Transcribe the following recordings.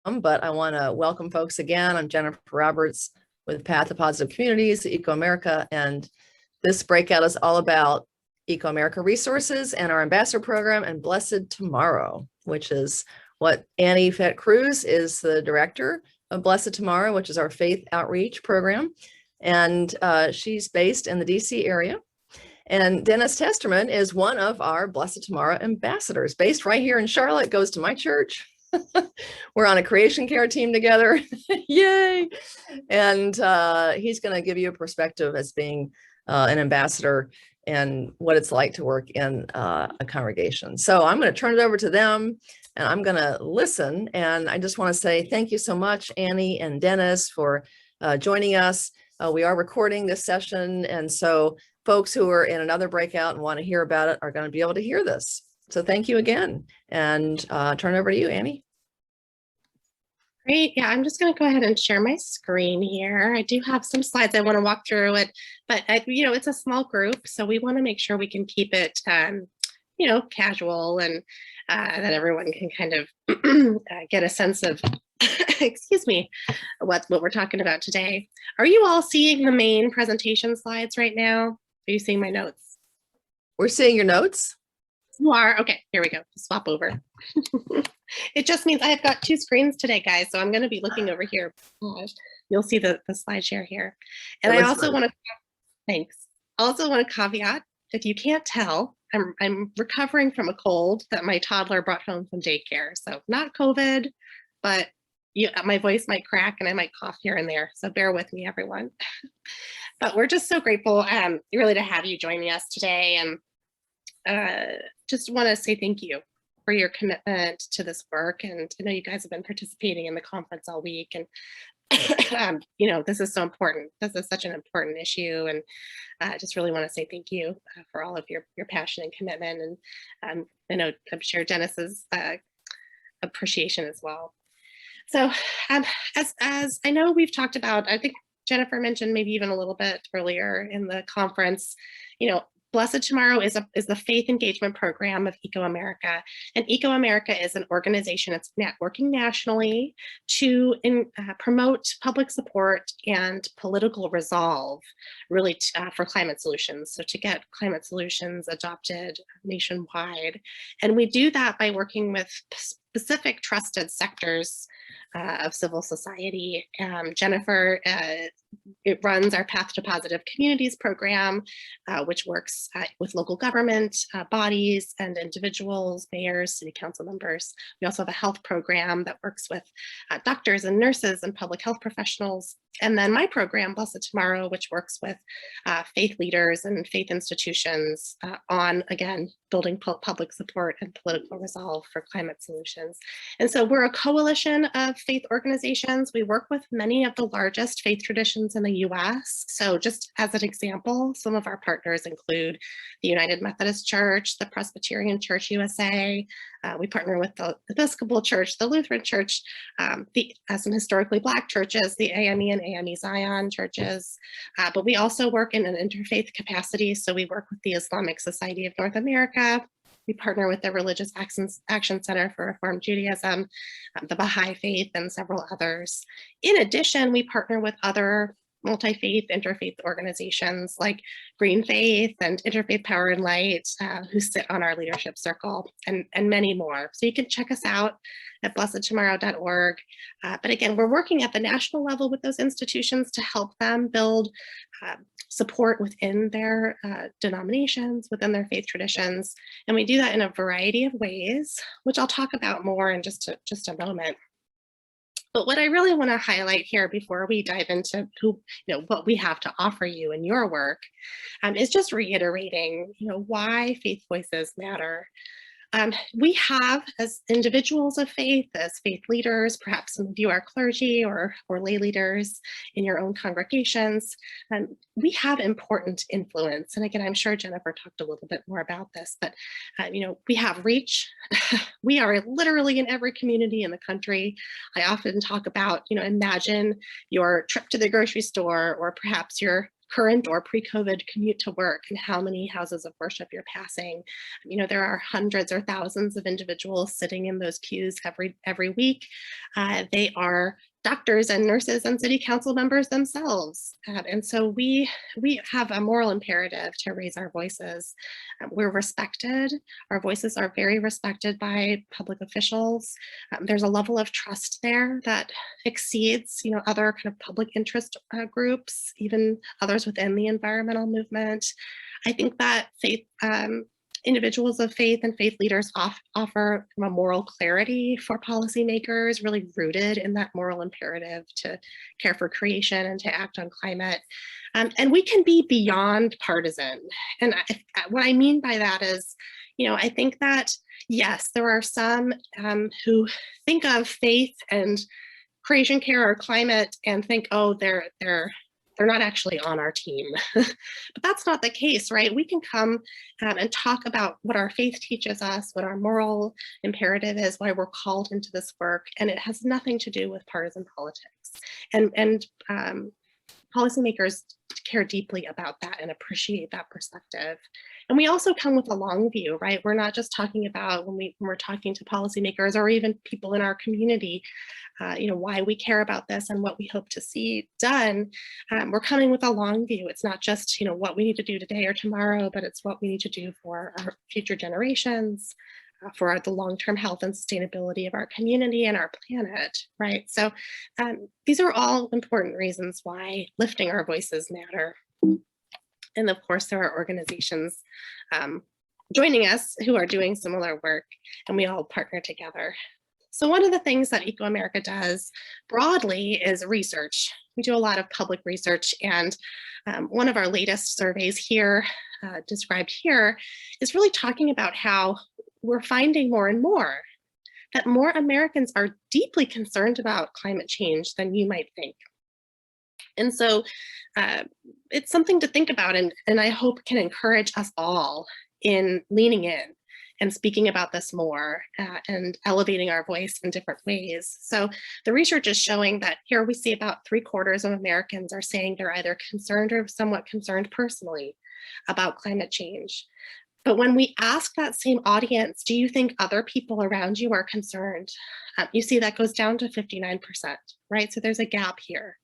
but I want to welcome folks again. I'm Jennifer Roberts with Path to Positive Communities, Eco America, and this breakout is all about Eco America resources and our ambassador program and Blessed Tomorrow, which is what Fete Crews is the director of Blessed Tomorrow, which is our faith outreach program. And she's based in the DC area. And Dennis Testerman is one of our Blessed Tomorrow ambassadors, based right here in Charlotte, goes to my church. We're on a creation care team together. Yay. And he's going to give you a perspective as being an ambassador and what it's like to work in a congregation. So I'm going to turn it over to them and I'm going to listen. And I just want to say thank you so much, Annie and Dennis, for joining us. We are recording this session. And so folks who are in another breakout and want to hear about it are going to be able to hear this. So thank you again, and turn it over to you, Annie. Great. Yeah, I'm just going to go ahead and share my screen here. I do have some slides I want to walk through it, but it's a small group, so we want to make sure we can keep it, casual and that everyone can kind of get a sense of, excuse me, what we're talking about today. Are you all seeing the main presentation slides right now? Are you seeing my notes? We're seeing your notes. You are? Okay, here we go. Swap over. It just means I've got two screens today, guys, so I'm going to be looking over here. You'll see the slide share here. And I also want to, thanks. Also want to caveat, if you can't tell, I'm recovering from a cold that my toddler brought home from daycare. So not COVID, but my voice might crack and I might cough here and there. So bear with me, everyone. But we're just so grateful really to have you joining us today. And just want to say thank you for your commitment to this work. And I know you guys have been participating in the conference all week. And, this is so important. This is such an important issue. And I just really want to say thank you for all of your passion and commitment. And I'm sure Dennis's appreciation as well. So as I know we've talked about, I think Jennifer mentioned maybe even a little bit earlier in the conference, Blessed Tomorrow is the faith engagement program of Eco America. And Eco America is an organization that's working nationally to promote public support and political resolve, really for climate solutions. So to get climate solutions adopted nationwide. And we do that by working with specific trusted sectors of civil society. Jennifer, it runs our Path to Positive Communities program, which works with local government bodies and individuals, mayors, city council members. We also have a health program that works with doctors and nurses and public health professionals. And then my program, Blessed Tomorrow, which works with faith leaders and faith institutions on, again, building public support and political resolve for climate solutions. And so we're a coalition of faith organizations. We work with many of the largest faith traditions in the US. So just as an example, some of our partners include the United Methodist Church, the Presbyterian Church USA. We partner with the Episcopal Church, the Lutheran Church, some historically Black churches, the AME and AME Zion churches. But we also work in an interfaith capacity. So we work with the Islamic Society of North America. We partner with the Religious Action Center for Reform Judaism, the Baha'i Faith, and several others. In addition, we partner with other multi-faith, interfaith organizations like Green Faith and Interfaith Power and Light, who sit on our leadership circle, and many more. So you can check us out at blessedtomorrow.org. But again, we're working at the national level with those institutions to help them build support within their denominations, within their faith traditions. And we do that in a variety of ways, which I'll talk about more in just a moment. But what I really want to highlight here before we dive into what we have to offer you in your work is just reiterating, why faith voices matter. We have, as individuals of faith, as faith leaders, perhaps some of you are clergy or lay leaders in your own congregations, we have important influence. And again, I'm sure Jennifer talked a little bit more about this, but we have reach. We are literally in every community in the country. I often talk about, imagine your trip to the grocery store, or perhaps your current or pre-COVID commute to work and how many houses of worship you're passing. You know, there are hundreds or thousands of individuals sitting in those pews every week. They are doctors and nurses and city council members themselves. And so we have a moral imperative to raise our voices. We're respected. Our voices are very respected by public officials. There's a level of trust there that exceeds, you know, other kind of public interest groups, even others within the environmental movement. I think that faith, individuals of faith and faith leaders offer a moral clarity for policymakers, really rooted in that moral imperative to care for creation and to act on climate. And we can be beyond partisan. And what I mean by that is, you know, I think that, yes, there are some who think of faith and creation care or climate and think, oh, they're not actually on our team. But that's not the case, right? We can come and talk about what our faith teaches us, what our moral imperative is, why we're called into this work, and it has nothing to do with partisan politics. And policymakers care deeply about that and appreciate that perspective. And we also come with a long view, right? We're not just talking about when we're talking to policymakers or even people in our community, you know, why we care about this and what we hope to see done. We're coming with a long view. It's not just, you know, what we need to do today or tomorrow, but it's what we need to do for our future generations, for the long-term health and sustainability of our community and our planet, right? So these are all important reasons why lifting our voices matter. And of course, there are organizations joining us who are doing similar work, and we all partner together. So one of the things that Eco-America does broadly is research. We do a lot of public research, and one of our latest surveys here, described here, is really talking about how we're finding more and more that more Americans are deeply concerned about climate change than you might think. And so it's something to think about, and I hope can encourage us all in leaning in and speaking about this more and elevating our voice in different ways. So the research is showing that here we see about 3/4 of Americans are saying they're either concerned or somewhat concerned personally about climate change. But when we ask that same audience, do you think other people around you are concerned? You see that goes down to 59%, right? So there's a gap here.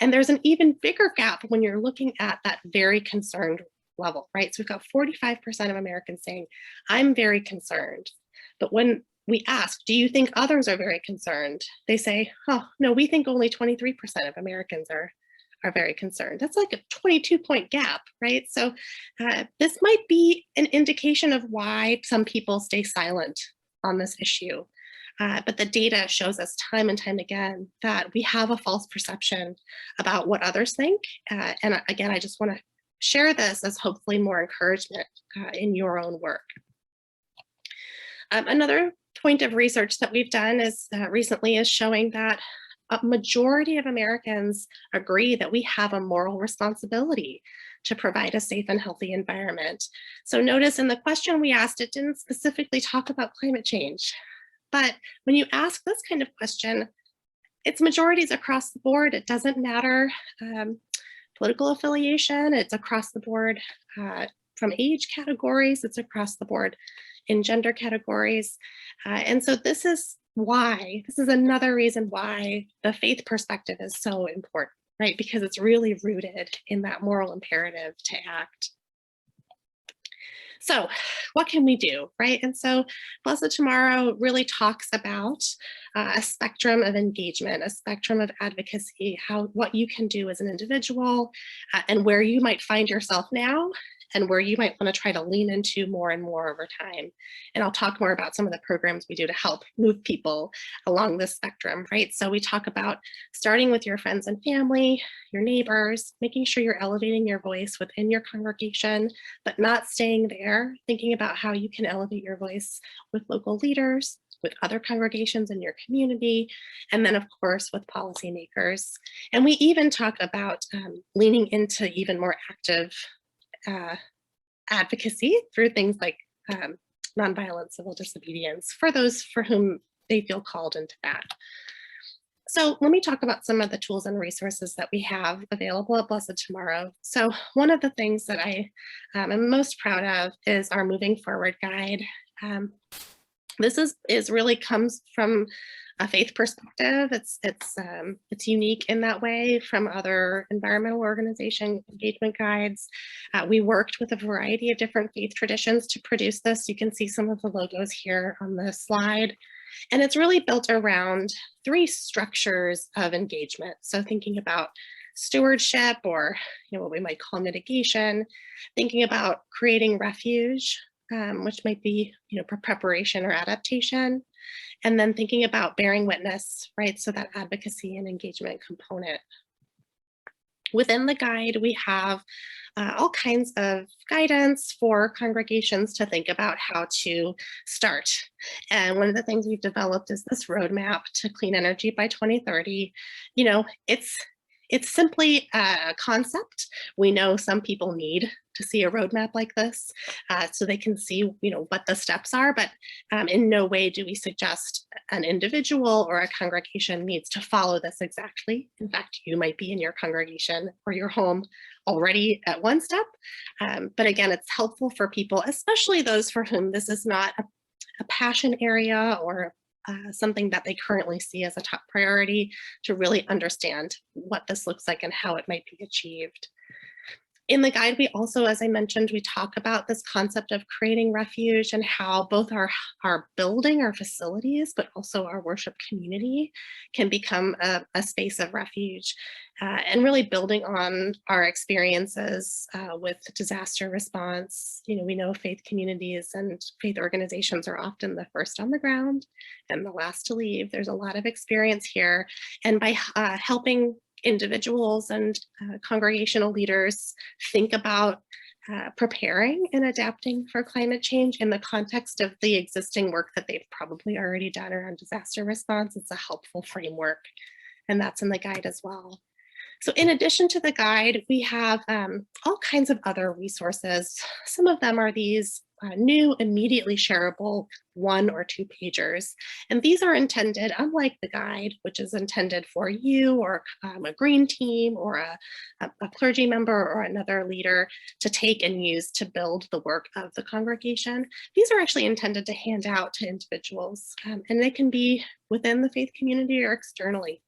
And there's an even bigger gap when you're looking at that very concerned level, right? So we've got 45% of Americans saying, I'm very concerned. But when we ask, do you think others are very concerned? They say, oh, no, we think only 23% of Americans are very concerned. That's like a 22-point gap, right? So this might be an indication of why some people stay silent on this issue. But the data shows us time and time again that we have a false perception about what others think. And again, I just want to share this as hopefully more encouragement in your own work. Another point of research that we've done is recently is showing that a majority of Americans agree that we have a moral responsibility to provide a safe and healthy environment. So notice in the question we asked, it didn't specifically talk about climate change. But when you ask this kind of question, it's majorities across the board. It doesn't matter political affiliation. It's across the board from age categories. It's across the board in gender categories. And so this is another reason why the faith perspective is so important, right? Because it's really rooted in that moral imperative to act. So what can we do, right? And so Blessed Tomorrow really talks about a spectrum of engagement, a spectrum of advocacy, what you can do as an individual and where you might find yourself now and where you might want to try to lean into more and more over time. And I'll talk more about some of the programs we do to help move people along this spectrum, right? So we talk about starting with your friends and family, your neighbors, making sure you're elevating your voice within your congregation, but not staying there, thinking about how you can elevate your voice with local leaders, with other congregations in your community, and then of course with policymakers. And we even talk about leaning into even more active advocacy through things like nonviolent civil disobedience for those for whom they feel called into that. So let me talk about some of the tools and resources that we have available at Blessed Tomorrow. So one of the things that I am most proud of is our Moving Forward guide. This is really comes from a faith perspective. It's unique in that way from other environmental organization engagement guides. We worked with a variety of different faith traditions to produce this. You can see some of the logos here on the slide. And it's really built around 3 structures of engagement. So thinking about stewardship, or what we might call mitigation, thinking about creating refuge, which might be preparation or adaptation, and then thinking about bearing witness, right? So that advocacy and engagement component. Within the guide, we have all kinds of guidance for congregations to think about how to start. And one of the things we've developed is this roadmap to clean energy by 2030. It's simply a concept. We know some people need to see a roadmap like this so they can see what the steps are, but in no way do we suggest an individual or a congregation needs to follow this exactly. In fact, you might be in your congregation or your home already at one step, but again, it's helpful for people, especially those for whom this is not a passion area or something that they currently see as a top priority, to really understand what this looks like and how it might be achieved. In the guide, we also, as I mentioned, we talk about this concept of creating refuge and how both our building, our facilities, but also our worship community can become a space of refuge, and really building on our experiences with disaster response. We know faith communities and faith organizations are often the first on the ground and the last to leave. There's a lot of experience here, and by helping individuals and congregational leaders think about preparing and adapting for climate change in the context of the existing work that they've probably already done around disaster response, it's a helpful framework, and that's in the guide as well. So in addition to the guide, we have all kinds of other resources. Some of them are these new immediately shareable 1 or 2 pagers. And these are intended, unlike the guide, which is intended for you or a green team or a clergy member or another leader to take and use to build the work of the congregation. These are actually intended to hand out to individuals, and they can be within the faith community or externally.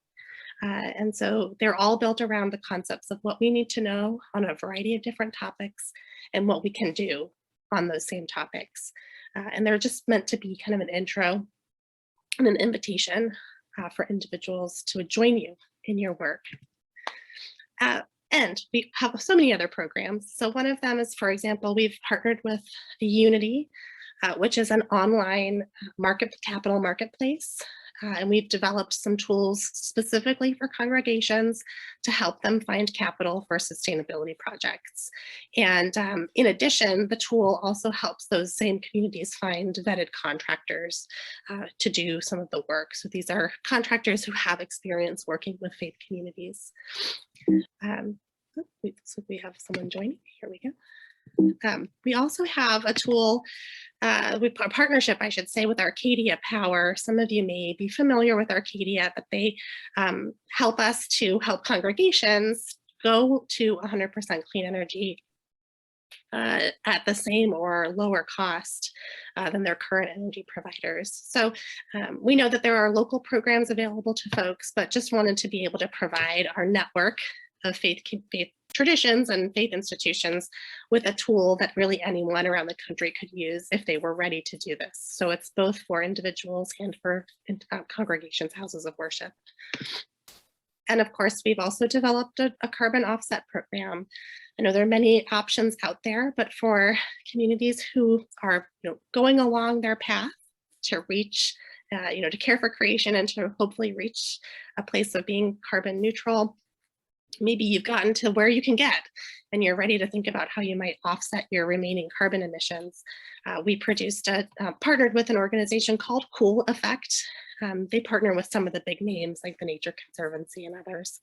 And so they're all built around the concepts of what we need to know on a variety of different topics and what we can do on those same topics. And they're just meant to be kind of an intro and an invitation for individuals to join you in your work. And we have so many other programs. So one of them is, for example, we've partnered with Unity, which is an online capital marketplace. And we've developed some tools specifically for congregations to help them find capital for sustainability projects. And in addition, the tool also helps those same communities find vetted contractors to do some of the work. So these are contractors who have experience working with faith communities. So we have someone joining. Here we go. We also have a tool, we put a partnership, I should say, with Arcadia Power. Some of you may be familiar with Arcadia, but they help us to help congregations go to 100% clean energy at the same or lower cost than their current energy providers. So we know that there are local programs available to folks, but just wanted to be able to provide our network of faith traditions and faith institutions with a tool that really anyone around the country could use if they were ready to do this. So it's both for individuals and for congregations, houses of worship. And of course, we've also developed a carbon offset program. I know there are many options out there, but for communities who are going along their path to reach, to care for creation and to hopefully reach a place of being carbon neutral, maybe you've gotten to where you can get and you're ready to think about how you might offset your remaining carbon emissions. We partnered with an organization called Cool Effect. They partner with some of the big names like the Nature Conservancy and others.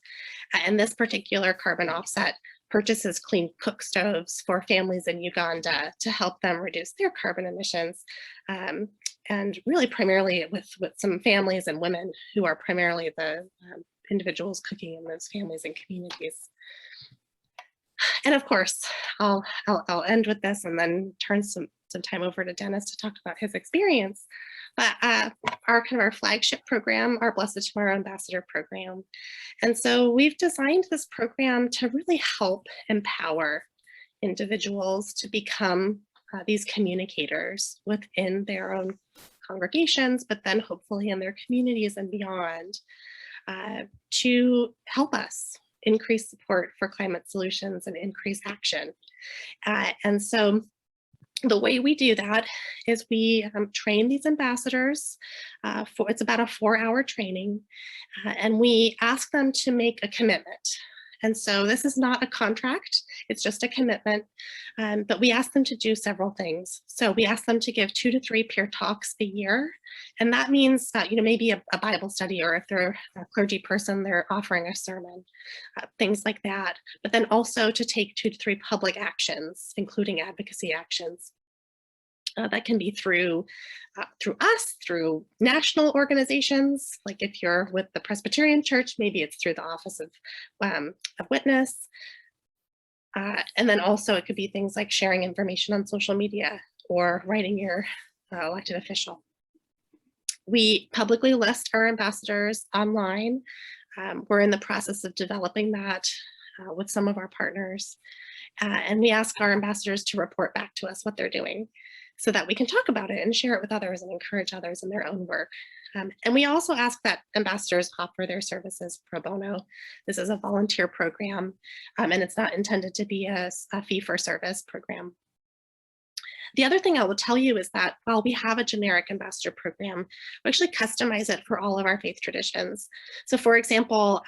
And this particular carbon offset purchases clean cook stoves for families in Uganda to help them reduce their carbon emissions. and really primarily with some families and women who are primarily the individuals cooking in those families and communities. And of course, I'll end with this and then turn some time over to Dennis to talk about his experience. But our flagship program, our Blessed Tomorrow Ambassador program. And so we've designed this program to really help empower individuals to become these communicators within their own congregations, but then hopefully in their communities and beyond, to help us increase support for climate solutions and increase action. And so the way we do that is we train these ambassadors it's about a 4-hour training, and we ask them to make a commitment. And so this is not a contract, it's just a commitment, but we ask them to do several things. So we ask them to give 2 to 3 peer talks a year. And that means, maybe a Bible study, or if they're a clergy person, they're offering a sermon, things like that. But then also to take 2 to 3 public actions, including advocacy actions. That can be through us, through national organizations, like if you're with the Presbyterian Church, maybe it's through the Office of Witness. And then also it could be things like sharing information on social media or writing your elected official. We publicly list our ambassadors online. We're in the process of developing that with some of our partners. And we ask our ambassadors to report back to us what they're doing, so that we can talk about it and share it with others and encourage others in their own work. And we also ask that ambassadors offer their services pro bono. This is a volunteer program, and it's not intended to be a fee-for-service program. The other thing I will tell you is that while we have a generic ambassador program, we actually customize it for all of our faith traditions. So for example,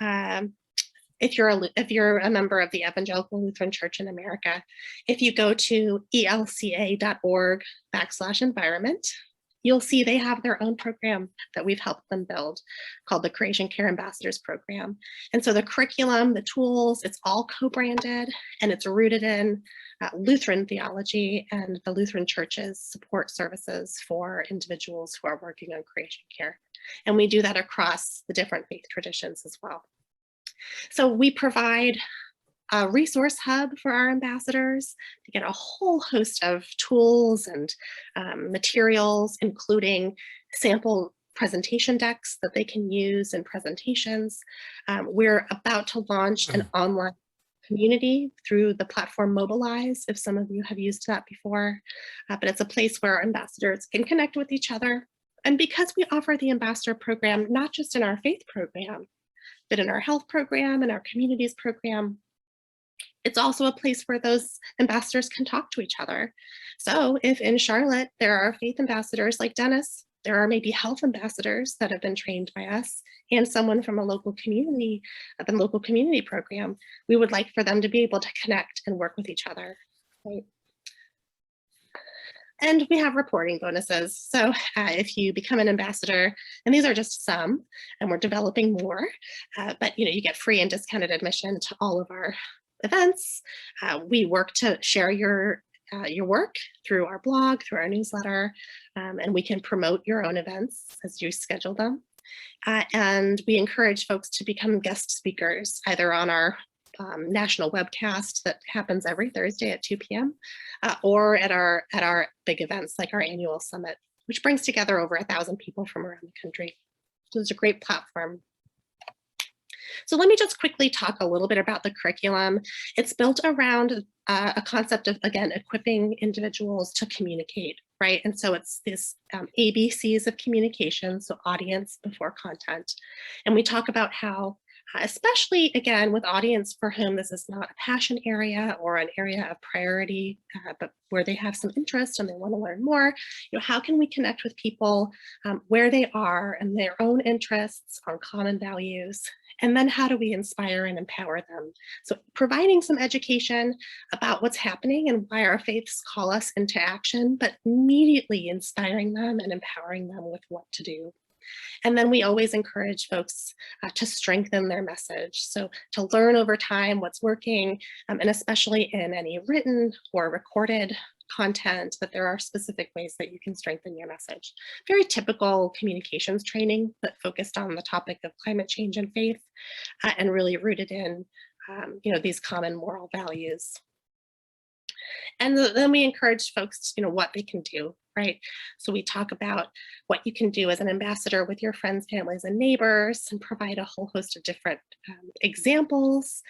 if you're a member of the Evangelical Lutheran Church in America, if you go to elca.org/environment, you'll see they have their own program that we've helped them build called the Creation Care Ambassadors Program. And so the curriculum, the tools, it's all co-branded, and it's rooted in Lutheran theology and the Lutheran Church's support services for individuals who are working on creation care. And we do that across the different faith traditions as well. So we provide a resource hub for our ambassadors to get a whole host of tools and materials, including sample presentation decks that they can use in presentations. We're about to launch an online community through the platform Mobilize, if some of you have used that before, but it's a place where ambassadors can connect with each other. And because we offer the ambassador program, not just in our faith program, but in our health program and our communities program, it's also a place where those ambassadors can talk to each other. So if in Charlotte, there are faith ambassadors like Dennis, there are maybe health ambassadors that have been trained by us and someone from a local community, the local community program, we would like for them to be able to connect and work with each other, right? And we have reporting bonuses. So if you become an ambassador, and these are just some, and we're developing more, but you get free and discounted admission to all of our events. We work to share your work through our blog, through our newsletter, and we can promote your own events as you schedule them. And we encourage folks to become guest speakers, either on our national webcast that happens every Thursday at 2 p.m. Or at our big events like our annual summit, which brings together over 1,000 people from around the country. So it's a great platform. So let me just quickly talk a little bit about the curriculum. It's built around a concept of, again, equipping individuals to communicate, right? And so it's this ABCs of communication, so audience before content. And we talk about how, especially again with audience for whom this is not a passion area or an area of priority, but where they have some interest and they want to learn more, how can we connect with people where they are and their own interests on common values? And then how do we inspire and empower them? So providing some education about what's happening and why our faiths call us into action, but immediately inspiring them and empowering them with what to do. And then we always encourage folks to strengthen their message. So to learn over time what's working, and especially in any written or recorded content, that there are specific ways that you can strengthen your message. Very typical communications training, but focused on the topic of climate change and faith, and really rooted in these common moral values. And then we encourage folks, what they can do, right? So we talk about what you can do as an ambassador with your friends, families, and neighbors, and provide a whole host of different examples,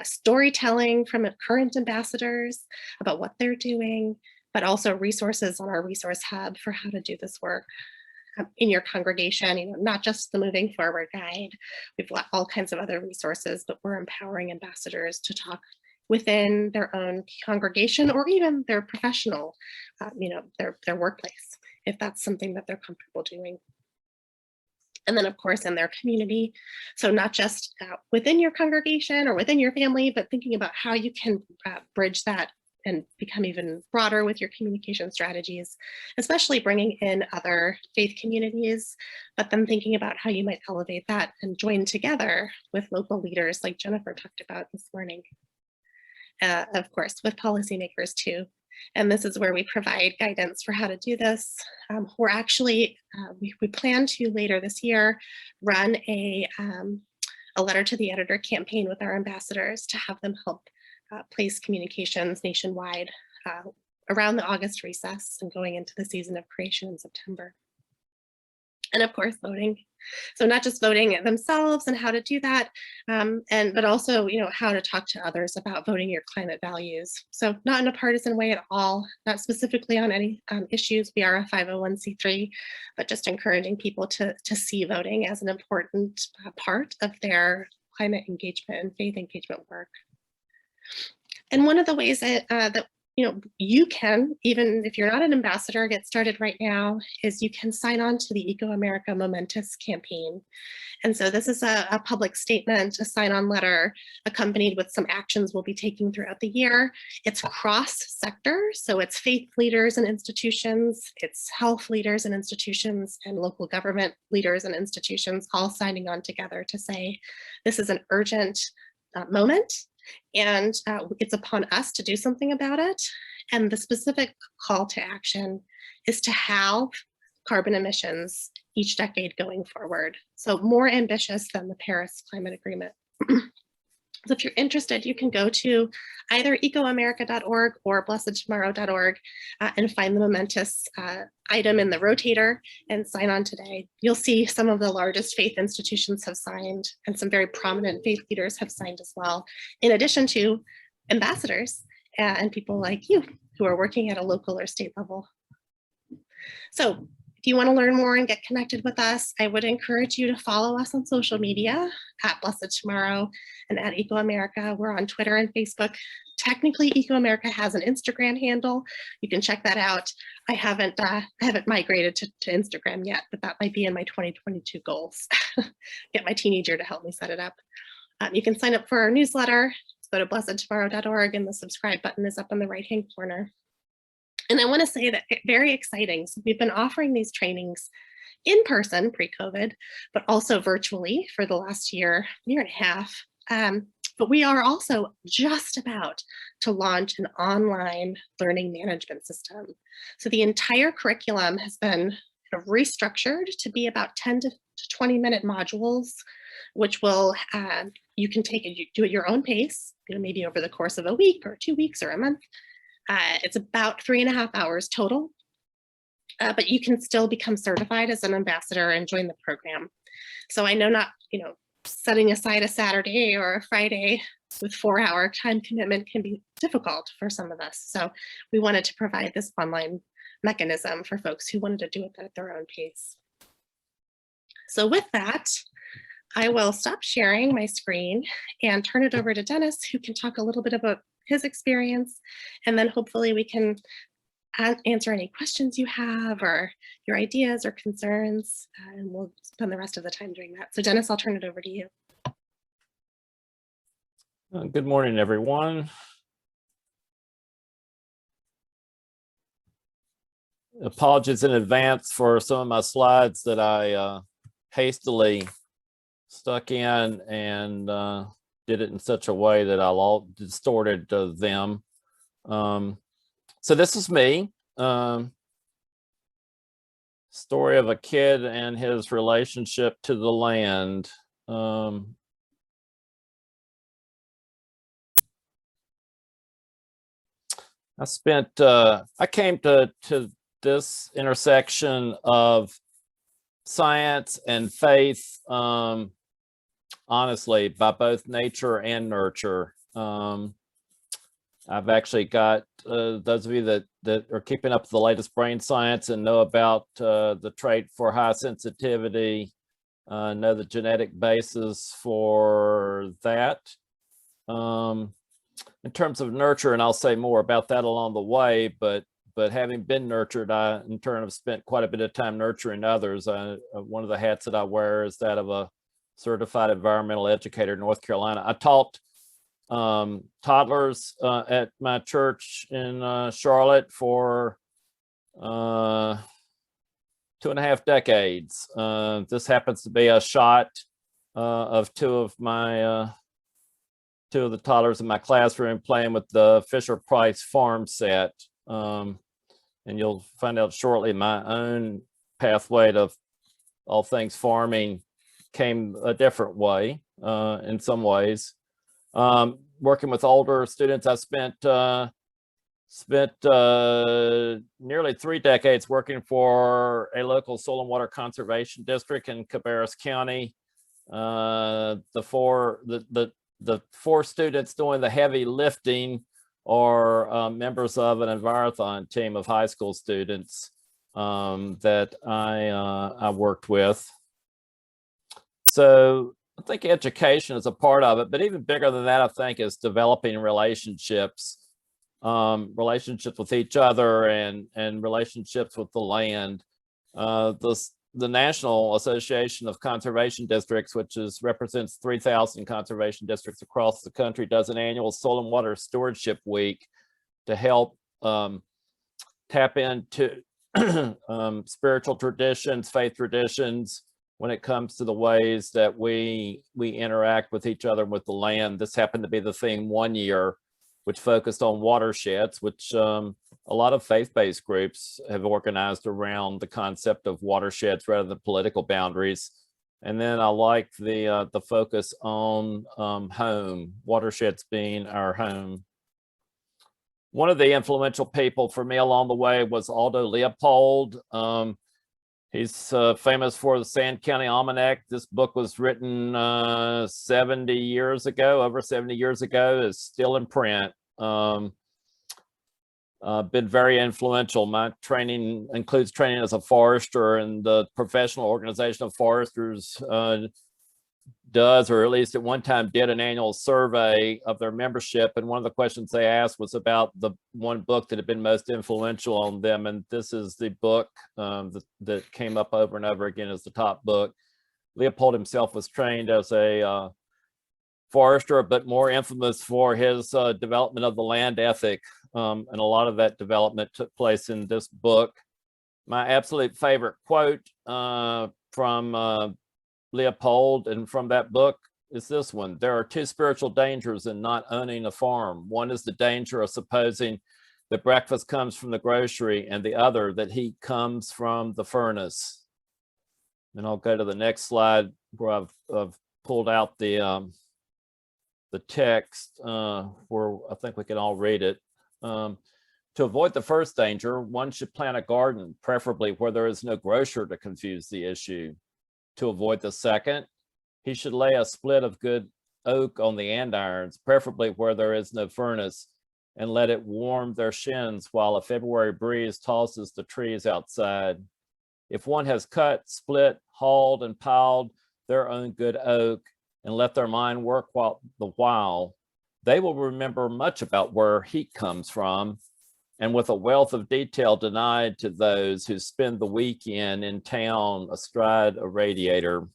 storytelling from current ambassadors about what they're doing, but also resources on our resource hub for how to do this work in your congregation, not just the Moving Forward Guide. We've got all kinds of other resources, but we're empowering ambassadors to talk within their own congregation or even their professional, their workplace, if that's something that they're comfortable doing. And then of course in their community. So not just within your congregation or within your family, but thinking about how you can bridge that and become even broader with your communication strategies, especially bringing in other faith communities, but then thinking about how you might elevate that and join together with local leaders like Jennifer talked about this morning. Of course, with policymakers too. And this is where we provide guidance for how to do this. We're actually, we plan to later this year run a letter to the editor campaign with our ambassadors to have them help place communications nationwide around the August recess and going into the season of creation in September. And of course, voting. So not just voting themselves and how to do that, but also, how to talk to others about voting your climate values. So not in a partisan way at all, not specifically on any issues. We are a 501c3, but just encouraging people to see voting as an important part of their climate engagement and faith engagement work. And one of the ways that you can, even if you're not an ambassador, get started right now, is you can sign on to the Eco America Momentous campaign. And so this is a public statement, a sign-on letter, accompanied with some actions we'll be taking throughout the year. It's cross-sector, so it's faith leaders and institutions, it's health leaders and institutions, and local government leaders and institutions all signing on together to say, this is an urgent moment, and it's upon us to do something about it. And the specific call to action is to halve carbon emissions each decade going forward. So more ambitious than the Paris Climate Agreement. So if you're interested, you can go to either ecoamerica.org or blessedtomorrow.org and find the momentous item in the rotator and sign on today. You'll see some of the largest faith institutions have signed, and some very prominent faith leaders have signed as well, in addition to ambassadors and people like you who are working at a local or state level. So if you want to learn more and get connected with us, I would encourage you to follow us on social media at Blessed Tomorrow and at Eco America. We're on Twitter and Facebook. Technically, Eco America has an Instagram handle. You can check that out. I haven't migrated to Instagram yet, but that might be in my 2022 goals. Get my teenager to help me set it up. You can sign up for our newsletter. Go to blessedtomorrow.org, and the subscribe button is up in the right-hand corner. And I want to say that very exciting. So we've been offering these trainings in person pre-COVID, but also virtually for the last year and a half. But we are also just about to launch an online learning management system. So the entire curriculum has been restructured to be about 10 to 20 minute modules, which will, you can take and do at your own pace, maybe over the course of a week or 2 weeks or a month. It's about 3.5 hours total, but you can still become certified as an ambassador and join the program. So I know not, setting aside a Saturday or a Friday with 4-hour time commitment can be difficult for some of us. So we wanted to provide this online mechanism for folks who wanted to do it at their own pace. So with that, I will stop sharing my screen and turn it over to Dennis, who can talk a little bit about his experience, and then hopefully we can answer any questions you have or your ideas or concerns, and we'll spend the rest of the time doing that. So Dennis, I'll turn it over to you. Good morning, everyone. Apologies in advance for some of my slides that I hastily stuck in and did it in such a way that I distorted them. So this is me. Story of a kid and his relationship to the land. I came to this intersection of science and faith, honestly, by both nature and nurture. I've actually got those of you that are keeping up with the latest brain science and know about the trait for high sensitivity, know the genetic basis for that. In terms of nurture, and I'll say more about that along the way, but having been nurtured, I in turn have spent quite a bit of time nurturing others. One of the hats that I wear is that of a certified environmental educator in North Carolina. I taught toddlers at my church in Charlotte for 2.5 decades. This happens to be a shot of two of the toddlers in my classroom playing with the Fisher-Price farm set. And you'll find out shortly my own pathway to all things farming came a different way in some ways. Working with older students, I spent nearly 3 decades working for a local soil and water conservation district in Cabarrus County. The four students doing the heavy lifting are members of an envirothon team of high school students that I worked with. So I think education is a part of it, but even bigger than that, I think, is developing relationships, relationships with each other and relationships with the land. The National Association of Conservation Districts, which represents 3,000 conservation districts across the country, does an annual Soil and Water Stewardship Week to help tap into spiritual traditions, faith traditions, when it comes to the ways that we interact with each other and with the land. This happened to be the theme one year, which focused on watersheds, which a lot of faith-based groups have organized around the concept of watersheds rather than political boundaries. And then I like the focus on home, watersheds being our home. One of the influential people for me along the way was Aldo Leopold. He's famous for the Sand County Almanac. This book was written 70 years ago, over 70 years ago, is still in print. Been very influential. My training includes training as a forester, and the Professional Organization of Foresters does, or at least at one time did, an annual survey of their membership. And one of the questions they asked was about the one book that had been most influential on them. And this is the book that came up over and over again as the top book. Leopold himself was trained as a forester, but more infamous for his development of the land ethic. And a lot of that development took place in this book. My absolute favorite quote from Leopold and from that book is this one: "There are two spiritual dangers in not owning a farm. One is the danger of supposing that breakfast comes from the grocery, and the other that heat comes from the furnace." And I'll go to the next slide where I've pulled out the text where I think we can all read it. To avoid the first danger, one should plant a garden, preferably where there is no grocer to confuse the issue. To avoid the second, he should lay a split of good oak on the andirons, preferably where there is no furnace, and let it warm their shins while a February breeze tosses the trees outside. If one has cut, split, hauled, and piled their own good oak, and let their mind work the while, they will remember much about where heat comes from, and with a wealth of detail denied to those who spend the weekend in town astride a radiator.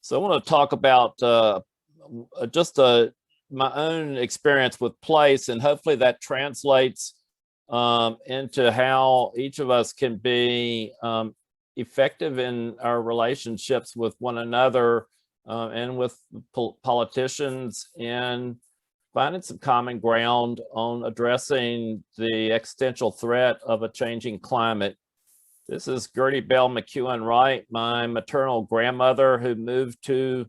So I want to talk about my own experience with place, and hopefully that translates into how each of us can be effective in our relationships with one another and with politicians and finding some common ground on addressing the existential threat of a changing climate. This is Gertie Bell McEwen Wright, my maternal grandmother, who moved to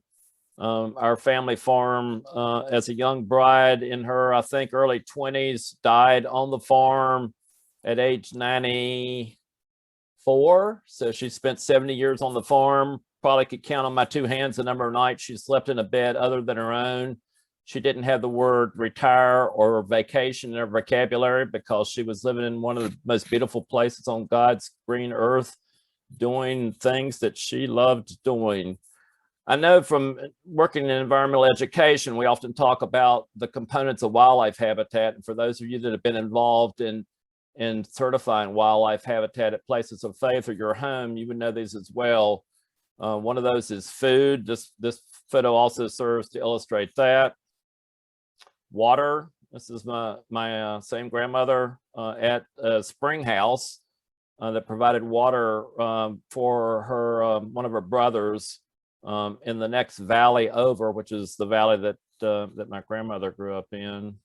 our family farm as a young bride in her, I think, early 20s, died on the farm at age 94. So she spent 70 years on the farm. Probably could count on my two hands the number of nights she slept in a bed other than her own. She didn't have the word retire or vacation in her vocabulary because she was living in one of the most beautiful places on God's green earth, doing things that she loved doing. I know from working in environmental education, we often talk about the components of wildlife habitat. And for those of you that have been involved in certifying wildlife habitat at places of faith or your home, you would know these as well. One of those is food. This photo also serves to illustrate that. Water. This is my same grandmother at a spring house that provided water for her one of her brothers in the next valley over, which is the valley that my grandmother grew up in.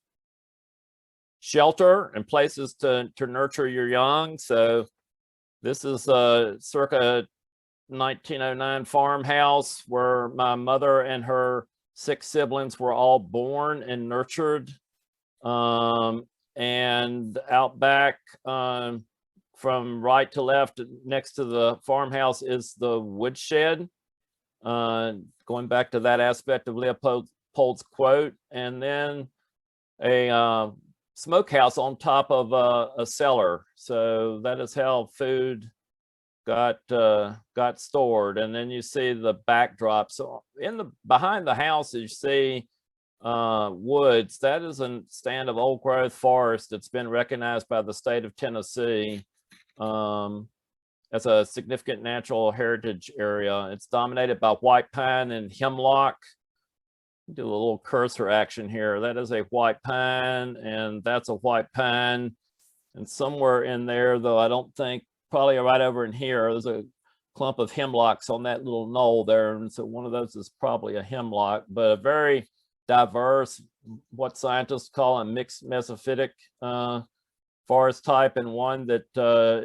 Shelter and places to nurture your young. So this is a circa 1909 farmhouse where my mother and her 6 siblings were all born and nurtured. And out back from right to left next to the farmhouse is the woodshed. Going back to that aspect of Leopold's quote, and then a smokehouse on top of a cellar. So that is how food got stored. And then you see the backdrop. So behind the house, you see woods. That is a stand of old growth forest that's been recognized by the state of Tennessee as a significant natural heritage area. It's dominated by white pine and hemlock. Do a little cursor action here. That is a white pine, and that's a white pine. And somewhere in there, though, I don't think, probably right over in here, there's a clump of hemlocks on that little knoll there. And so one of those is probably a hemlock, but a very diverse, what scientists call a mixed mesophytic forest type, and one that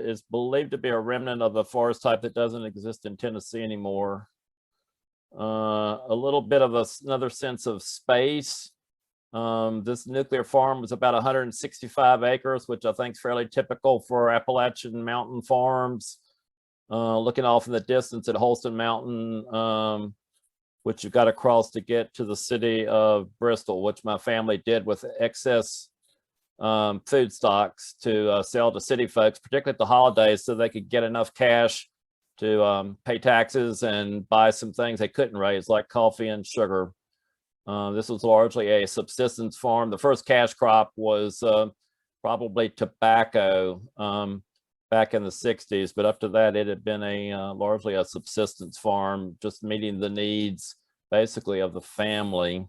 is believed to be a remnant of a forest type that doesn't exist in Tennessee anymore. A little bit of another sense of space. This nuclear farm was about 165 acres, which I think is fairly typical for Appalachian mountain farms. Looking off in the distance at Holston Mountain, which you've got to cross to get to the city of Bristol, which my family did with excess food stocks to sell to city folks, particularly at the holidays, so they could get enough cash to pay taxes and buy some things they couldn't raise, like coffee and sugar. This was largely a subsistence farm. The first cash crop was probably tobacco back in the 60s, but up to that, it had been largely a subsistence farm, just meeting the needs basically of the family.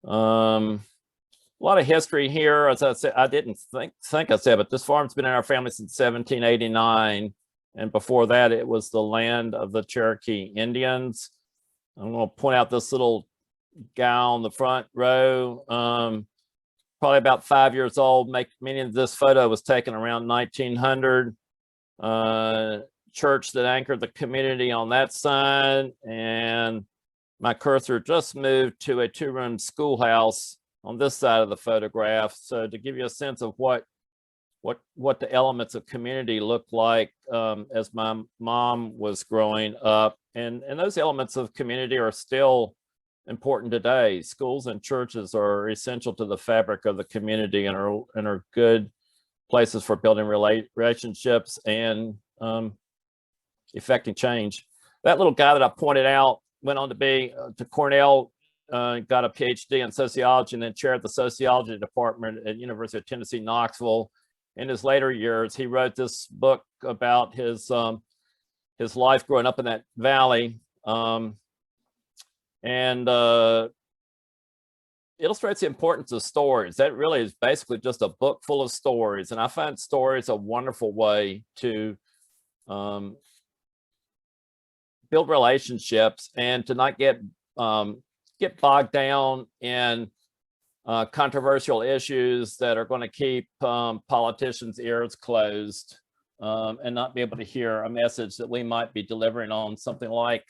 A lot of history here. As I said, I didn't think I said, but this farm's been in our family since 1789. And before that, it was the land of the Cherokee Indians. I'm going to point out this little guy on the front row, probably about 5 years old, meaning this photo was taken around 1900. Church that anchored the community on that side. And my cursor just moved to a 2-room schoolhouse on this side of the photograph. So to give you a sense of what the elements of community looked like as my mom was growing up. And those elements of community are still important today. Schools and churches are essential to the fabric of the community and are good places for building relationships and effecting change. That little guy that I pointed out went on to be to Cornell, got a PhD in sociology, and then chaired the sociology department at University of Tennessee, Knoxville. In his later years, he wrote this book about his life growing up in that valley, and illustrates the importance of stories. That really is basically just a book full of stories, and I find stories a wonderful way to build relationships and to not get bogged down in controversial issues that are going to keep politicians' ears closed and not be able to hear a message that we might be delivering on, something like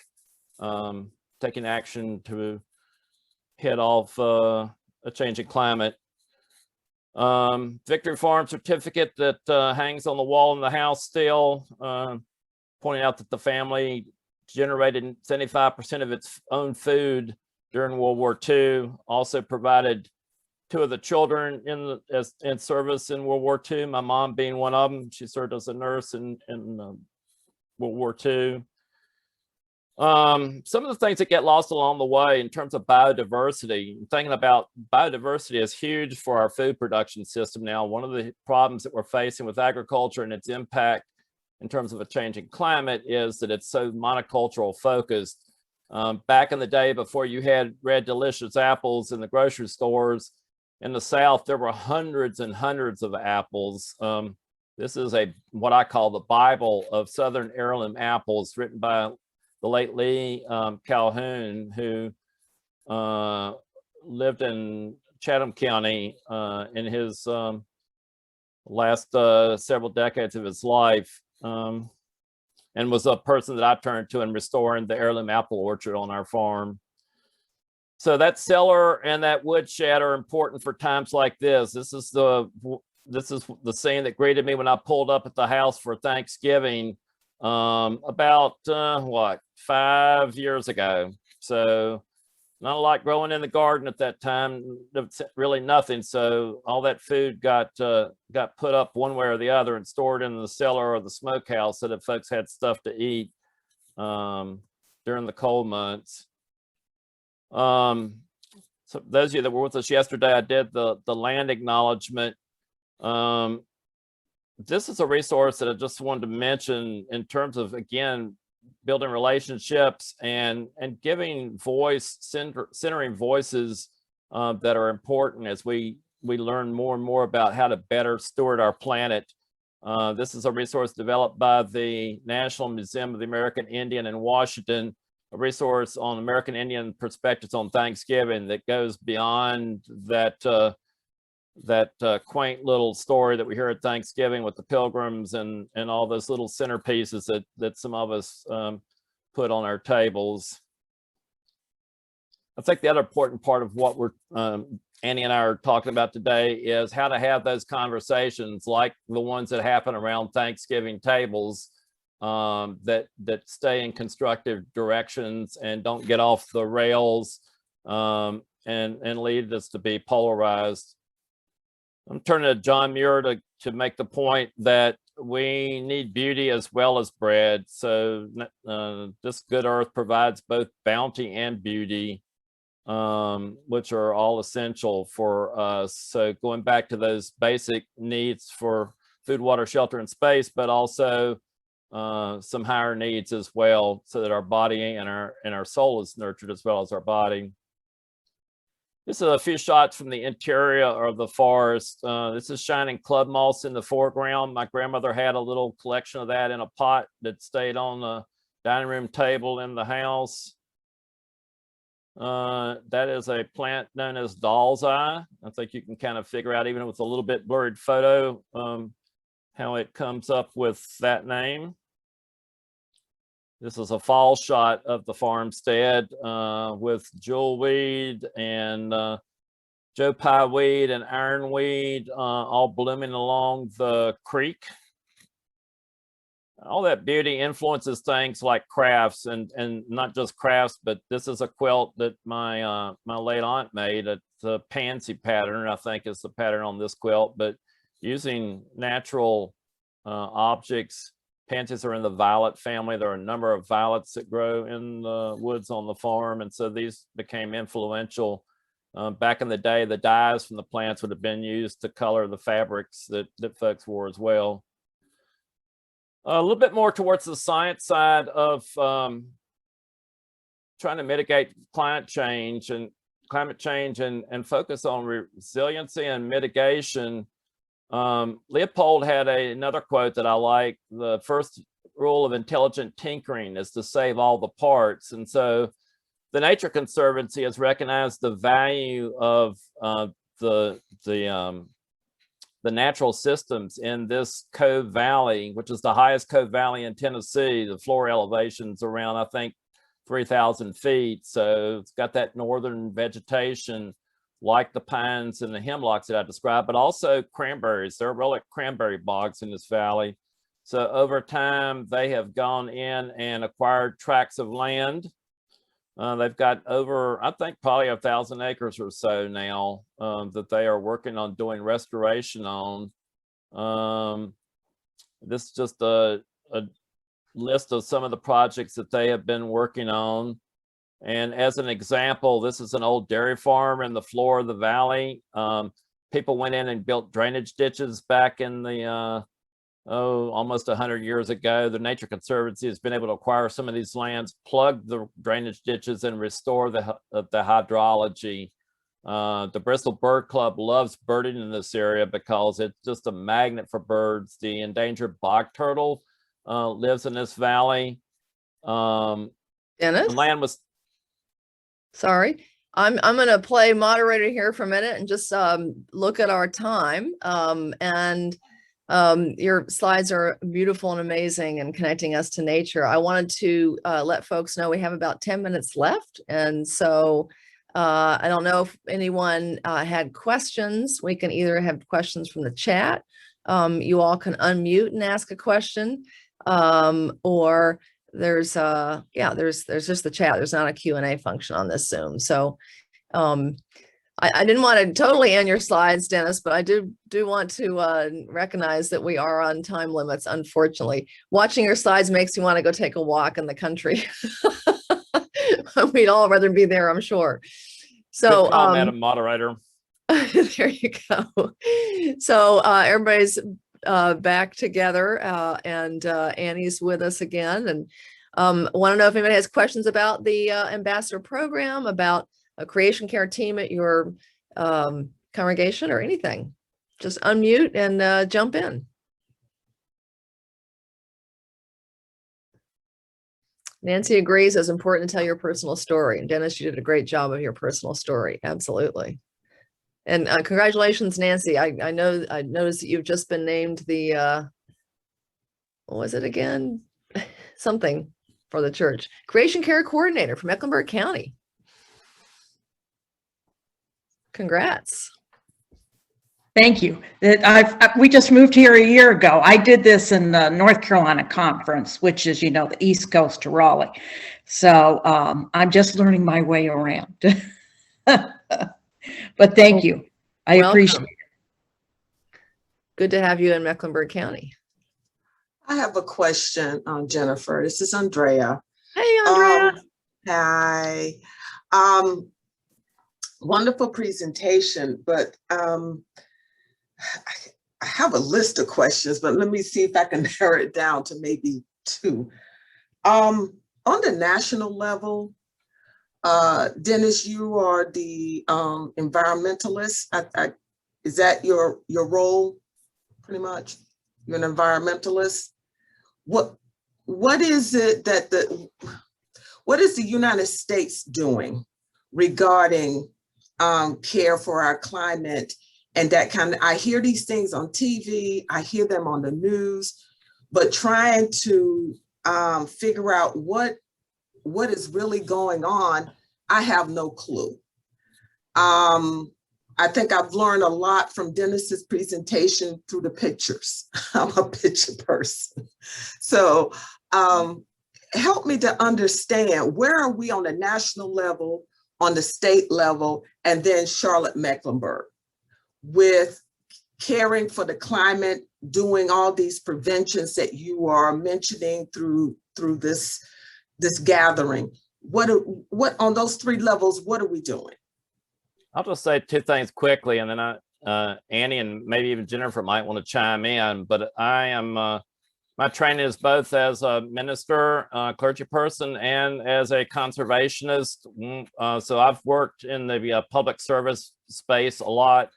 taking action to head off a changing climate. Victory Farm certificate that hangs on the wall in the house still, pointing out that the family generated 75% of its own food during World War II, also provided 2 of the children in service in World War II, my mom being one of them. She served as a nurse in World War II. Some of the things that get lost along the way in terms of biodiversity, thinking about biodiversity is huge for our food production system now. One of the problems that we're facing with agriculture and its impact in terms of a changing climate is that it's so monocultural focused. Back in the day, before you had red delicious apples in the grocery stores in the South, there were hundreds and hundreds of apples. This is what I call the Bible of Southern heirloom apples, written by the late Lee Calhoun, who lived in Chatham County in his last several decades of his life, and was a person that I turned to in restoring the heirloom apple orchard on our farm. So that cellar and that woodshed are important for times like this. This is the scene that greeted me when I pulled up at the house for Thanksgiving about 5 years ago. So not a lot growing in the garden at that time, really nothing. So all that food got put up one way or the other and stored in the cellar or the smokehouse so that folks had stuff to eat during the cold months. So those of you that were with us yesterday, I did the land acknowledgement. This is a resource that I just wanted to mention in terms of, again, building relationships and giving voice, centering voices that are important as we learn more and more about how to better steward our planet. This is a resource developed by the National Museum of the American Indian in Washington, a resource on American Indian perspectives on Thanksgiving that goes beyond that quaint little story that we hear at Thanksgiving with the pilgrims and all those little centerpieces that some of us put on our tables. I think the other important part of what we're Annie and I are talking about today is how to have those conversations like the ones that happen around Thanksgiving tables that stay in constructive directions and don't get off the rails and lead us to be polarized. I'm turning to John Muir to make the point that we need beauty as well as bread. So this good earth provides both bounty and beauty, which are all essential for us. So going back to those basic needs for food, water, shelter, and space, but also some higher needs as well, so that our body and our soul is nurtured as well as our body. This is a few shots from the interior of the forest. This is shining club moss in the foreground. My grandmother had a little collection of that in a pot that stayed on the dining room table in the house. That is a plant known as doll's eye. I think you can kind of figure out, even with a little bit blurred photo, how it comes up with that name. This is a fall shot of the farmstead with jewelweed and Joe Pye weed and ironweed all blooming along the creek. All that beauty influences things like crafts and not just crafts, but this is a quilt that my late aunt made. It's a pansy pattern, I think is the pattern on this quilt, but using natural objects. Pansies are in the violet family. There are a number of violets that grow in the woods on the farm. And so these became influential. Back in the day, the dyes from the plants would have been used to color the fabrics that folks wore as well. A little bit more towards the science side of trying to mitigate climate change and focus on resiliency and mitigation. Leopold had another quote that I like. The first rule of intelligent tinkering is to save all the parts. And so the Nature Conservancy has recognized the value of the natural systems in this Cove Valley, which is the highest Cove Valley in Tennessee. The floor elevation's around, I think, 3,000 feet. So it's got that northern vegetation like the pines and the hemlocks that I described, but also cranberries. There are relic cranberry bogs in this valley. So over time, they have gone in and acquired tracts of land. They've got over, I think, probably 1,000 acres or so now that they are working on doing restoration on. This is just a list of some of the projects that they have been working on. And as an example, this is an old dairy farm in the floor of the valley. People went in and built drainage ditches back in the almost 100 years ago. The Nature Conservancy has been able to acquire some of these lands, plug the drainage ditches, and restore the hydrology. The Bristol Bird Club loves birding in this area because it's just a magnet for birds. The endangered bog turtle lives in this valley. Dennis? The land was... Sorry, I'm going to play moderator here for a minute and just look at our time. Your slides are beautiful and amazing and connecting us to nature. I wanted to let folks know we have about 10 minutes left. And so I don't know if anyone had questions. We can either have questions from the chat. You all can unmute and ask a question, or there's just the chat. There's not a Q&A function on this Zoom. So I didn't want to totally end your slides, Dennis, but I do want to recognize that we are on time limits, unfortunately. Watching your slides makes me want to go take a walk in the country. We'd all rather be there, I'm sure. So, good call, Madam Moderator. There you go. So everybody's back together, and Annie's with us again. And want to know if anybody has questions about the ambassador program, about a creation care team at your congregation, or anything. Just unmute and jump in. Nancy agrees it's important to tell your personal story. And Dennis, you did a great job of your personal story. Absolutely. And congratulations, Nancy. I noticed that you've just been named the, what was it again? Something for the church. Creation Care Coordinator for Mecklenburg County. Congrats. Thank you. We just moved here a year ago. I did this in the North Carolina conference, which is, you know, the East Coast to Raleigh. So I'm just learning my way around. But thank you. I appreciate it. Good to have you in Mecklenburg County. I have a question, Jennifer. This is Andrea. Hey, Andrea. Hi. Wonderful presentation, but I have a list of questions, but let me see if I can narrow it down to maybe two. On the national level, Dennis, you are the environmentalist. Is that your role, pretty much? You're an environmentalist. What is it that what is the United States doing regarding care for our climate and that kind of? I hear these things on TV, I hear them on the news, but trying to figure out what is really going on, I have no clue. I think I've learned a lot from Dennis's presentation through the pictures. I'm a picture person. So help me to understand, where are we on the national level, on the state level, and then Charlotte, Mecklenburg, with caring for the climate, doing all these preventions that you are mentioning through this gathering. What on those three levels, what are we doing? I'll just say two things quickly, and then Annie and maybe even Jennifer might want to chime in. But I am, my training is both as a minister, clergy person, and as a conservationist. So I've worked in the public service space a lot.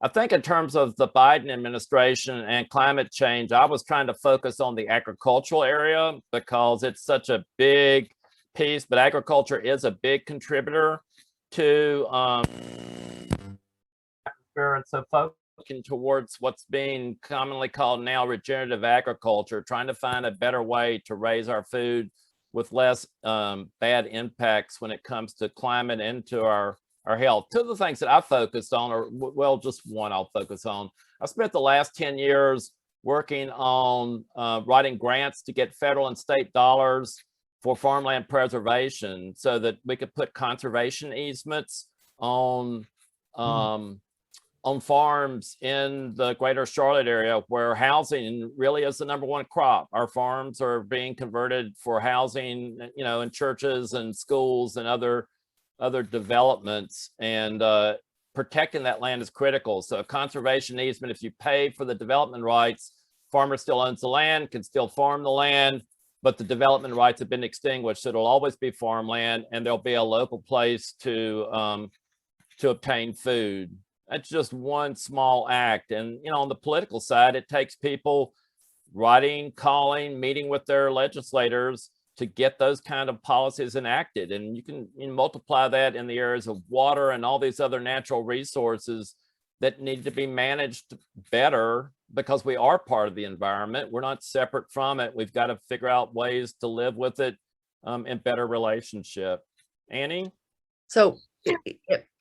I think in terms of the Biden administration and climate change, I was trying to focus on the agricultural area because it's such a big piece, but agriculture is a big contributor to atmosphere. And so focusing towards what's being commonly called now regenerative agriculture, trying to find a better way to raise our food with less bad impacts when it comes to climate and to our health. Two of the things that I focused on, or well, just one I'll focus on. I spent the last 10 years working on writing grants to get federal and state dollars for farmland preservation so that we could put conservation easements on farms in the greater Charlotte area where housing really is the #1 crop. Our farms are being converted for housing, you know, in churches and schools and other developments, and protecting that land is critical. So a conservation easement, if you pay for the development rights, farmer still owns the land, can still farm the land, but the development rights have been extinguished. So it'll always be farmland, and there'll be a local place to obtain food. That's just one small act. And, you know, on the political side, it takes people writing, calling, meeting with their legislators to get those kind of policies enacted. And you can multiply that in the areas of water and all these other natural resources that need to be managed better, because we are part of the environment. We're not separate from it. We've got to figure out ways to live with it in better relationship. Annie? So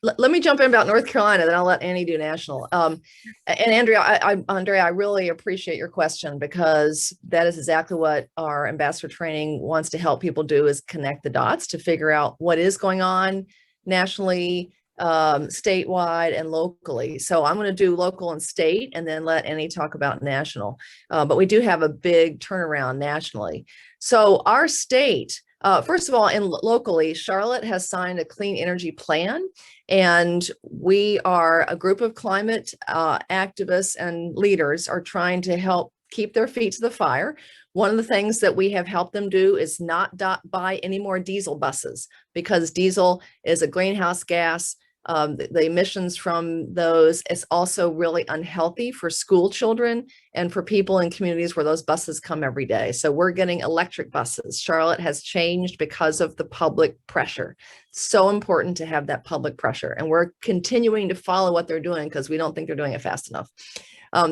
let me jump in about North Carolina, then I'll let Annie do national. And Andrea, I really appreciate your question, because that is exactly what our ambassador training wants to help people do, is connect the dots to figure out what is going on nationally, statewide, and locally. So I'm going to do local and state, and then let Annie talk about national. But we do have a big turnaround nationally. So our state, first of all, locally, Charlotte has signed a clean energy plan, and we are a group of climate activists and leaders are trying to help keep their feet to the fire. One of the things that we have helped them do is not buy any more diesel buses, because diesel is a greenhouse gas. The emissions from those is also really unhealthy for school children and for people in communities where those buses come every day. So we're getting electric buses. Charlotte has changed because of the public pressure. So important to have that public pressure. And we're continuing to follow what they're doing, because we don't think they're doing it fast enough.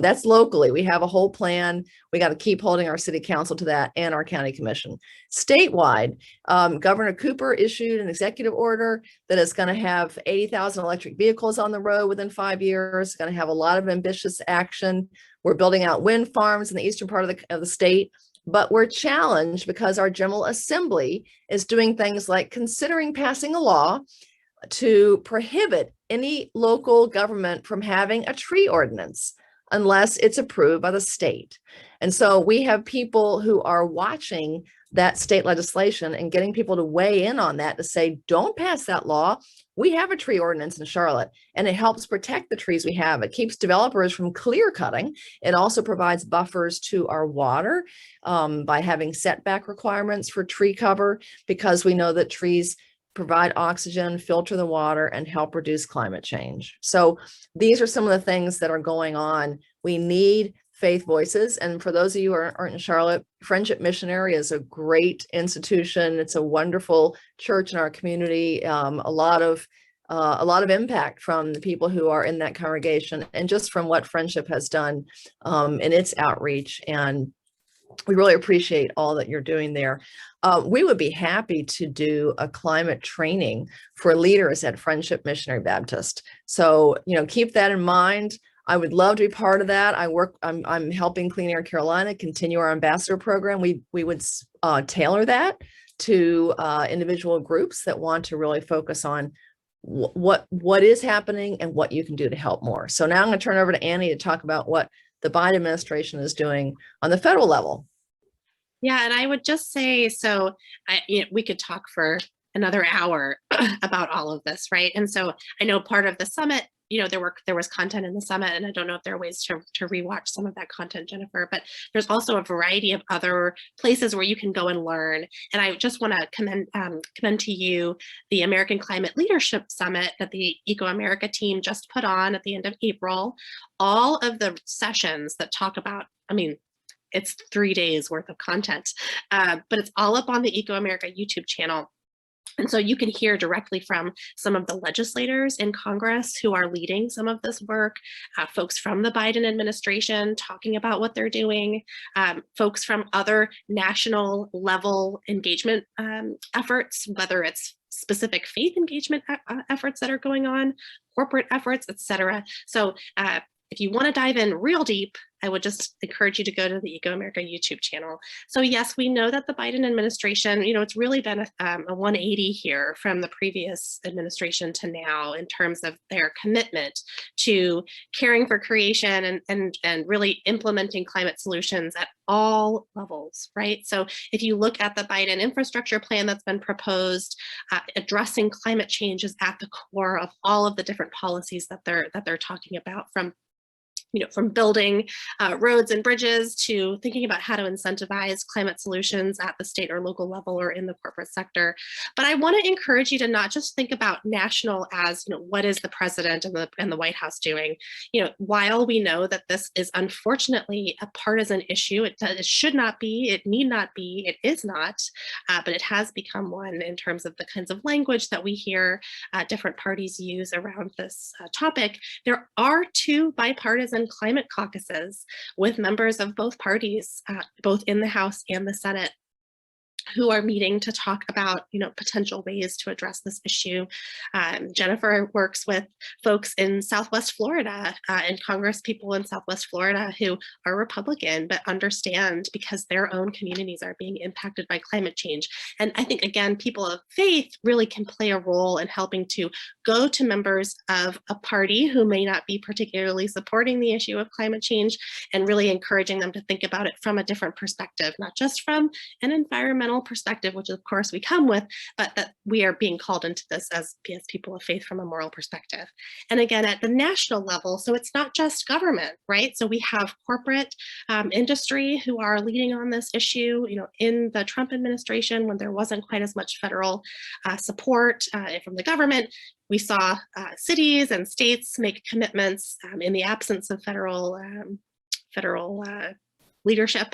That's locally. We have a whole plan. We got to keep holding our city council to that, and our county commission. Statewide, Governor Cooper issued an executive order that is going to have 80,000 electric vehicles on the road within 5 years. Going to have a lot of ambitious action. We're building out wind farms in the eastern part of the state, but we're challenged because our General Assembly is doing things like considering passing a law to prohibit any local government from having a tree ordinance unless it's approved by the state. And so we have people who are watching that state legislation and getting people to weigh in on that, to say, don't pass that law. We have a tree ordinance in Charlotte, and it helps protect the trees we have. It keeps developers from clear cutting. It also provides buffers to our water by having setback requirements for tree cover, because we know that trees provide oxygen, filter the water, and help reduce climate change. So these are some of the things that are going on. We need faith voices. And for those of you who aren't in Charlotte, Friendship Missionary is a great institution. It's a wonderful church in our community. A lot of impact from the people who are in that congregation, and just from what Friendship has done in its outreach. And we really appreciate all that you're doing there. We would be happy to do a climate training for leaders at Friendship Missionary Baptist. So, keep that in mind. I would love to be part of that. I'm helping Clean Air Carolina continue our ambassador program. We would tailor that to individual groups that want to really focus on what is happening and what you can do to help more. So now I'm going to turn over to Annie to talk about what the Biden administration is doing on the federal level. Yeah, and I would just say, so we could talk for another hour about all of this, right? And so I know part of the summit, there was content in the summit, and I don't know if there are ways to rewatch some of that content, Jennifer, but there's also a variety of other places where you can go and learn. And I just want to commend to you the American Climate Leadership Summit that the Eco America team just put on at the end of April. All of the sessions that talk about, it's 3 days worth of content, but it's all up on the Eco America YouTube channel. And so you can hear directly from some of the legislators in Congress who are leading some of this work, folks from the Biden administration talking about what they're doing, folks from other national level engagement efforts, whether it's specific faith engagement efforts that are going on, corporate efforts, et cetera. So if you want to dive in real deep, I would just encourage you to go to the Eco America YouTube channel. So yes, we know that the Biden administration, it's really been a 180 here from the previous administration to now in terms of their commitment to caring for creation and really implementing climate solutions at all levels, right? So if you look at the Biden infrastructure plan that's been proposed, addressing climate change is at the core of all of the different policies that they're talking about, from building roads and bridges to thinking about how to incentivize climate solutions at the state or local level or in the corporate sector. But I want to encourage you to not just think about national as, what is the president and the White House doing? While we know that this is unfortunately a partisan issue, it should not be, it need not be, it is not, but it has become one in terms of the kinds of language that we hear different parties use around this topic. There are two bipartisan climate caucuses with members of both parties, both in the House and the Senate, who are meeting to talk about, potential ways to address this issue. Jennifer works with folks in Southwest Florida and Congress people in Southwest Florida who are Republican, but understand because their own communities are being impacted by climate change. And I think, again, people of faith really can play a role in helping to go to members of a party who may not be particularly supporting the issue of climate change and really encouraging them to think about it from a different perspective, not just from an environmental perspective, which of course we come with, but that we are being called into this as people of faith from a moral perspective. And again, at the national level, so it's not just government, right? So we have corporate industry who are leading on this issue, in the Trump administration when there wasn't quite as much federal support from the government. We saw cities and states make commitments in the absence of federal leadership,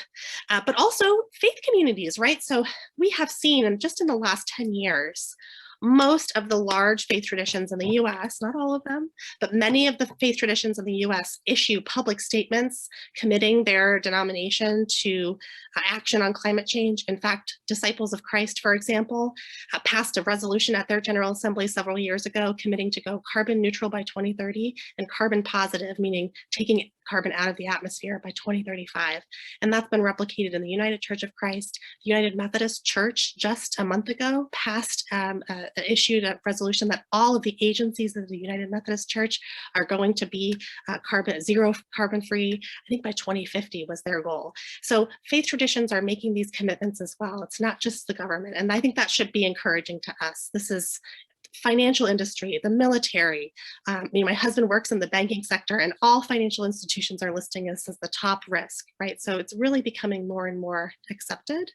but also faith communities, right? So we have seen, and just in the last 10 years, most of the large faith traditions in the US, not all of them, but many of the faith traditions in the US issue public statements committing their denomination to action on climate change. In fact, Disciples of Christ, for example, passed a resolution at their General Assembly several years ago committing to go carbon neutral by 2030 and carbon positive, meaning taking carbon out of the atmosphere by 2035. And that's been replicated in the United Church of Christ. The United Methodist Church just a month ago passed issued a resolution that all of the agencies of the United Methodist Church are going to be zero carbon free. I think by 2050 was their goal. So faith traditions are making these commitments as well. It's not just the government. And I think that should be encouraging to us. This is financial industry, the military. My husband works in the banking sector and all financial institutions are listing us as the top risk, right? So it's really becoming more and more accepted.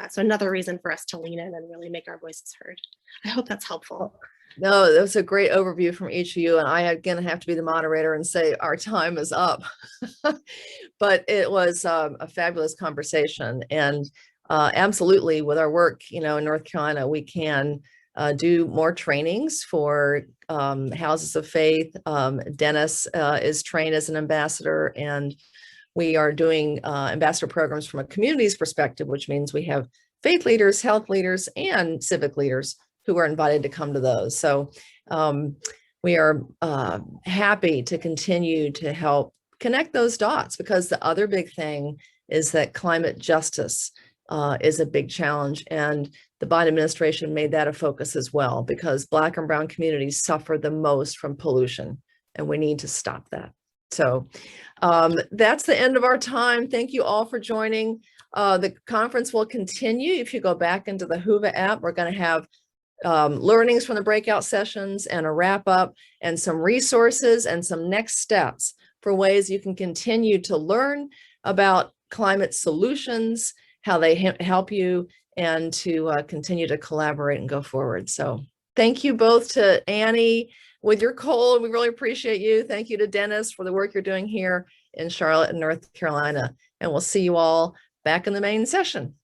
So another reason for us to lean in and really make our voices heard. I hope that's helpful. No, that was a great overview from each of you. And I again have to be the moderator and say our time is up. But it was a fabulous conversation. And absolutely, with our work, in North Carolina, we can do more trainings for houses of faith. Dennis is trained as an ambassador, and we are doing ambassador programs from a community's perspective, which means we have faith leaders, health leaders, and civic leaders who are invited to come to those. So we are happy to continue to help connect those dots, because the other big thing is that climate justice is a big challenge. And the Biden administration made that a focus as well, because Black and brown communities suffer the most from pollution, and we need to stop that. So that's the end of our time. Thank you all for joining. The conference will continue. If you go back into the Whova app, we're going to have learnings from the breakout sessions and a wrap up and some resources and some next steps for ways you can continue to learn about climate solutions, how they help you, and to continue to collaborate and go forward. So thank you both to Annie with your cold. We really appreciate you. Thank you to Dennis for the work you're doing here in Charlotte and North Carolina. And we'll see you all back in the main session.